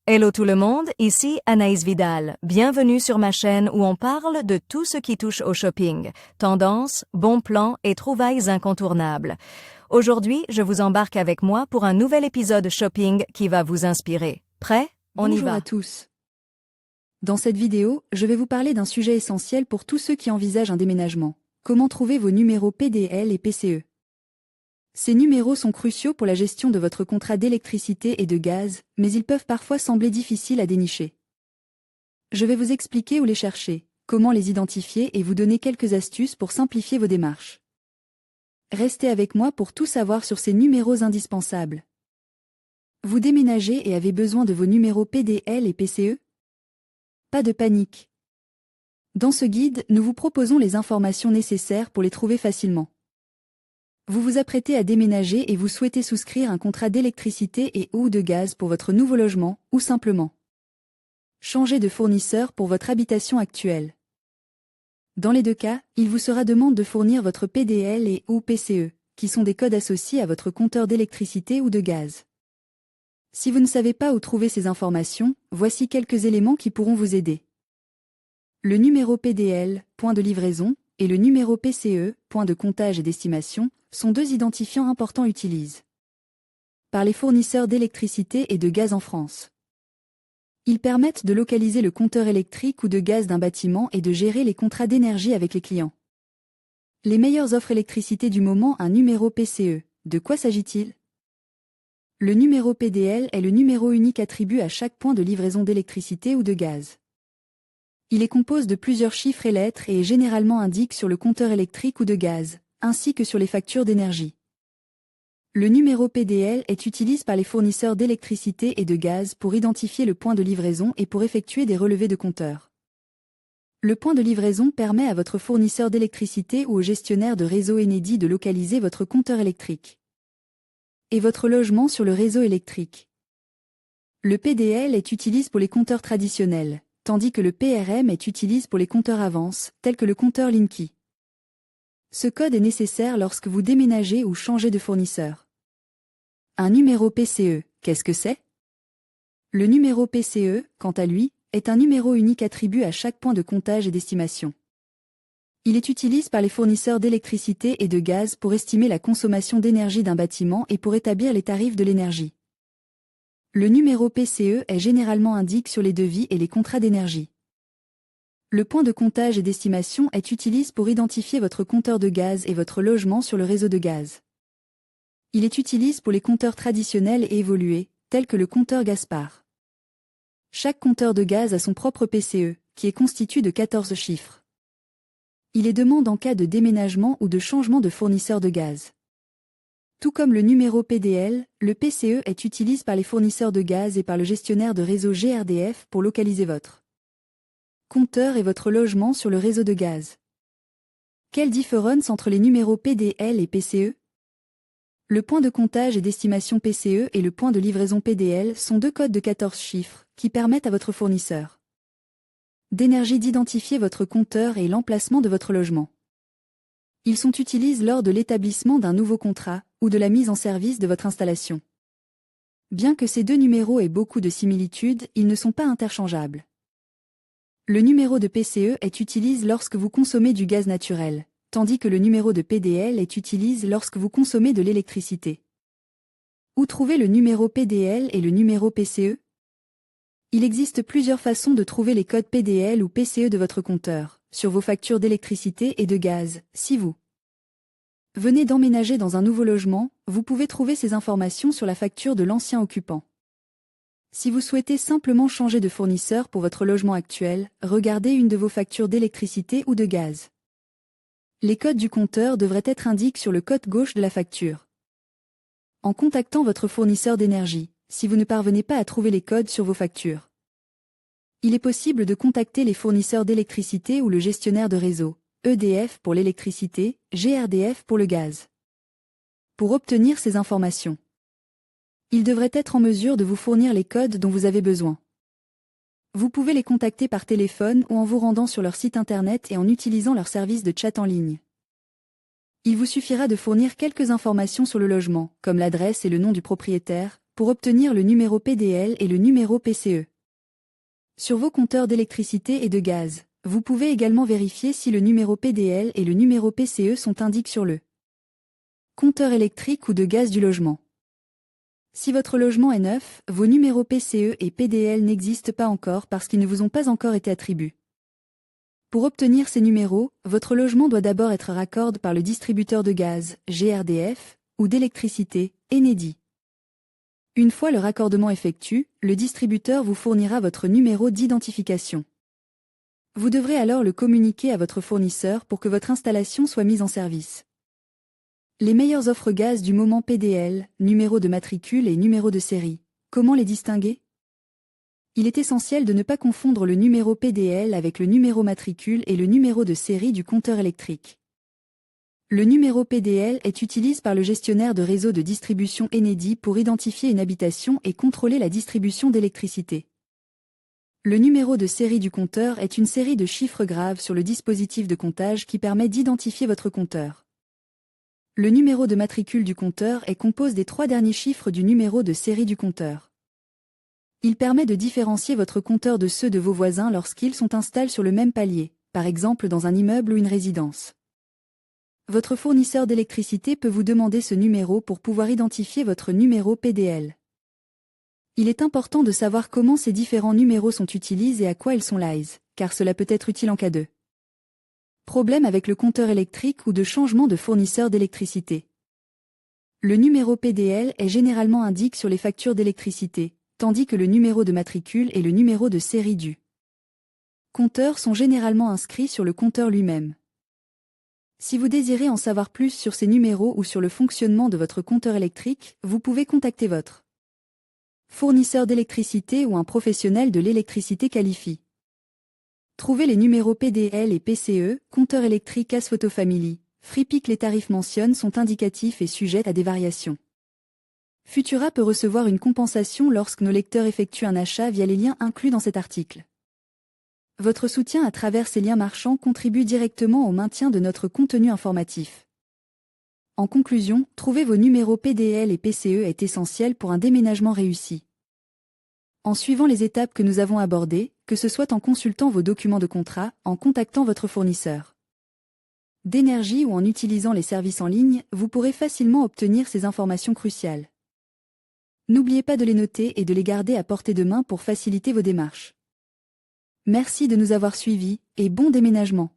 Hello tout le monde, ici Anaïs Vidal. Bienvenue sur ma chaîne où on parle de tout ce qui touche au shopping, tendances, bons plans et trouvailles incontournables. Aujourd'hui, je vous embarque avec moi pour un nouvel épisode shopping qui va vous inspirer. Prêt? On y Bonjour va. à tous. Dans cette vidéo, je vais vous parler d'un sujet essentiel pour tous ceux qui envisagent un déménagement. Comment trouver vos numéros PDL et PCE? Ces numéros sont cruciaux pour la gestion de votre contrat d'électricité et de gaz, mais ils peuvent parfois sembler difficiles à dénicher. Je vais vous expliquer où les chercher, comment les identifier et vous donner quelques astuces pour simplifier vos démarches. Restez avec moi pour tout savoir sur ces numéros indispensables. Vous déménagez et avez besoin de vos numéros PDL et PCE? Pas de panique. Dans ce guide, nous vous proposons les informations nécessaires pour les trouver facilement. Vous vous apprêtez à déménager et vous souhaitez souscrire un contrat d'électricité et/ou de gaz pour votre nouveau logement, ou simplement changer de fournisseur pour votre habitation actuelle. Dans les deux cas, il vous sera demandé de fournir votre PDL et/ou PCE, qui sont des codes associés à votre compteur d'électricité ou de gaz. Si vous ne savez pas où trouver ces informations, voici quelques éléments qui pourront vous aider. Le numéro PDL, point de livraison, et le numéro PCE, point de comptage et d'estimation, sont deux identifiants importants utilisés par les fournisseurs d'électricité et de gaz en France. Ils permettent de localiser le compteur électrique ou de gaz d'un bâtiment et de gérer les contrats d'énergie avec les clients. Les meilleures offres électricité du moment, un numéro PCE. De quoi s'agit-il? Le numéro PDL est le numéro unique attribué à chaque point de livraison d'électricité ou de gaz. Il est composé de plusieurs chiffres et lettres et est généralement indiqué sur le compteur électrique ou de gaz, ainsi que sur les factures d'énergie. Le numéro PDL est utilisé par les fournisseurs d'électricité et de gaz pour identifier le point de livraison et pour effectuer des relevés de compteur. Le point de livraison permet à votre fournisseur d'électricité ou au gestionnaire de réseau Enedis de localiser votre compteur électrique et votre logement sur le réseau électrique. Le PDL est utilisé pour les compteurs traditionnels, tandis que le PRM est utilisé pour les compteurs avance, tels que le compteur Linky. Ce code est nécessaire lorsque vous déménagez ou changez de fournisseur. Un numéro PCE, qu'est-ce que c'est? Le numéro PCE, quant à lui, est un numéro unique attribué à chaque point de comptage et d'estimation. Il est utilisé par les fournisseurs d'électricité et de gaz pour estimer la consommation d'énergie d'un bâtiment et pour établir les tarifs de l'énergie. Le numéro PCE est généralement indiqué sur les devis et les contrats d'énergie. Le point de comptage et d'estimation est utilisé pour identifier votre compteur de gaz et votre logement sur le réseau de gaz. Il est utilisé pour les compteurs traditionnels et évolués, tels que le compteur Gaspard. Chaque compteur de gaz a son propre PCE, qui est constitué de 14 chiffres. Il est demandé en cas de déménagement ou de changement de fournisseur de gaz. Tout comme le numéro PDL, le PCE est utilisé par les fournisseurs de gaz et par le gestionnaire de réseau GRDF pour localiser votre compteur et votre logement sur le réseau de gaz. Quelle différence entre les numéros PDL et PCE? Le point de comptage et d'estimation PCE et le point de livraison PDL sont deux codes de 14 chiffres qui permettent à votre fournisseur d'énergie d'identifier votre compteur et l'emplacement de votre logement. Ils sont utilisés lors de l'établissement d'un nouveau contrat ou de la mise en service de votre installation. Bien que ces deux numéros aient beaucoup de similitudes, ils ne sont pas interchangeables. Le numéro de PCE est utilisé lorsque vous consommez du gaz naturel, tandis que le numéro de PDL est utilisé lorsque vous consommez de l'électricité. Où trouver le numéro PDL et le numéro PCE? Il existe plusieurs façons de trouver les codes PDL ou PCE de votre compteur, sur vos factures d'électricité et de gaz. Si vous venez d'emménager dans un nouveau logement, vous pouvez trouver ces informations sur la facture de l'ancien occupant. Si vous souhaitez simplement changer de fournisseur pour votre logement actuel, regardez une de vos factures d'électricité ou de gaz. Les codes du compteur devraient être indiqués sur le côté gauche de la facture. En contactant votre fournisseur d'énergie, si vous ne parvenez pas à trouver les codes sur vos factures, il est possible de contacter les fournisseurs d'électricité ou le gestionnaire de réseau, EDF pour l'électricité, GRDF pour le gaz. Pour obtenir ces informations, ils devraient être en mesure de vous fournir les codes dont vous avez besoin. Vous pouvez les contacter par téléphone ou en vous rendant sur leur site internet et en utilisant leur service de chat en ligne. Il vous suffira de fournir quelques informations sur le logement, comme l'adresse et le nom du propriétaire, pour obtenir le numéro PDL et le numéro PCE. Sur vos compteurs d'électricité et de gaz, vous pouvez également vérifier si le numéro PDL et le numéro PCE sont indiqués sur le compteur électrique ou de gaz du logement. Si votre logement est neuf, vos numéros PCE et PDL n'existent pas encore parce qu'ils ne vous ont pas encore été attribués. Pour obtenir ces numéros, votre logement doit d'abord être raccordé par le distributeur de gaz, GRDF, ou d'électricité, Enedis. Une fois le raccordement effectué, le distributeur vous fournira votre numéro d'identification. Vous devrez alors le communiquer à votre fournisseur pour que votre installation soit mise en service. Les meilleures offres gaz du moment PDL, numéro de matricule et numéro de série. Comment les distinguer? Il est essentiel de ne pas confondre le numéro PDL avec le numéro matricule et le numéro de série du compteur électrique. Le numéro PDL est utilisé par le gestionnaire de réseau de distribution Enedis pour identifier une habitation et contrôler la distribution d'électricité. Le numéro de série du compteur est une série de chiffres graves sur le dispositif de comptage qui permet d'identifier votre compteur. Le numéro de matricule du compteur est composé des 3 derniers chiffres du numéro de série du compteur. Il permet de différencier votre compteur de ceux de vos voisins lorsqu'ils sont installés sur le même palier, par exemple dans un immeuble ou une résidence. Votre fournisseur d'électricité peut vous demander ce numéro pour pouvoir identifier votre numéro PDL. Il est important de savoir comment ces différents numéros sont utilisés et à quoi ils sont liés, car cela peut être utile en cas de problème avec le compteur électrique ou de changement de fournisseur d'électricité. Le numéro PDL est généralement indiqué sur les factures d'électricité, tandis que le numéro de matricule et le numéro de série du compteur sont généralement inscrits sur le compteur lui-même. Si vous désirez en savoir plus sur ces numéros ou sur le fonctionnement de votre compteur électrique, vous pouvez contacter votre fournisseur d'électricité ou un professionnel de l'électricité qualifié. Trouvez les numéros PDL et PCE, compteur électrique As Photo Family, FreePic. Les tarifs mentionnés sont indicatifs et sujets à des variations. Futura peut recevoir une compensation lorsque nos lecteurs effectuent un achat via les liens inclus dans cet article. Votre soutien à travers ces liens marchands contribue directement au maintien de notre contenu informatif. En conclusion, trouver vos numéros PDL et PCE est essentiel pour un déménagement réussi. En suivant les étapes que nous avons abordées, que ce soit en consultant vos documents de contrat, en contactant votre fournisseur d'énergie ou en utilisant les services en ligne, vous pourrez facilement obtenir ces informations cruciales. N'oubliez pas de les noter et de les garder à portée de main pour faciliter vos démarches. Merci de nous avoir suivis, et bon déménagement.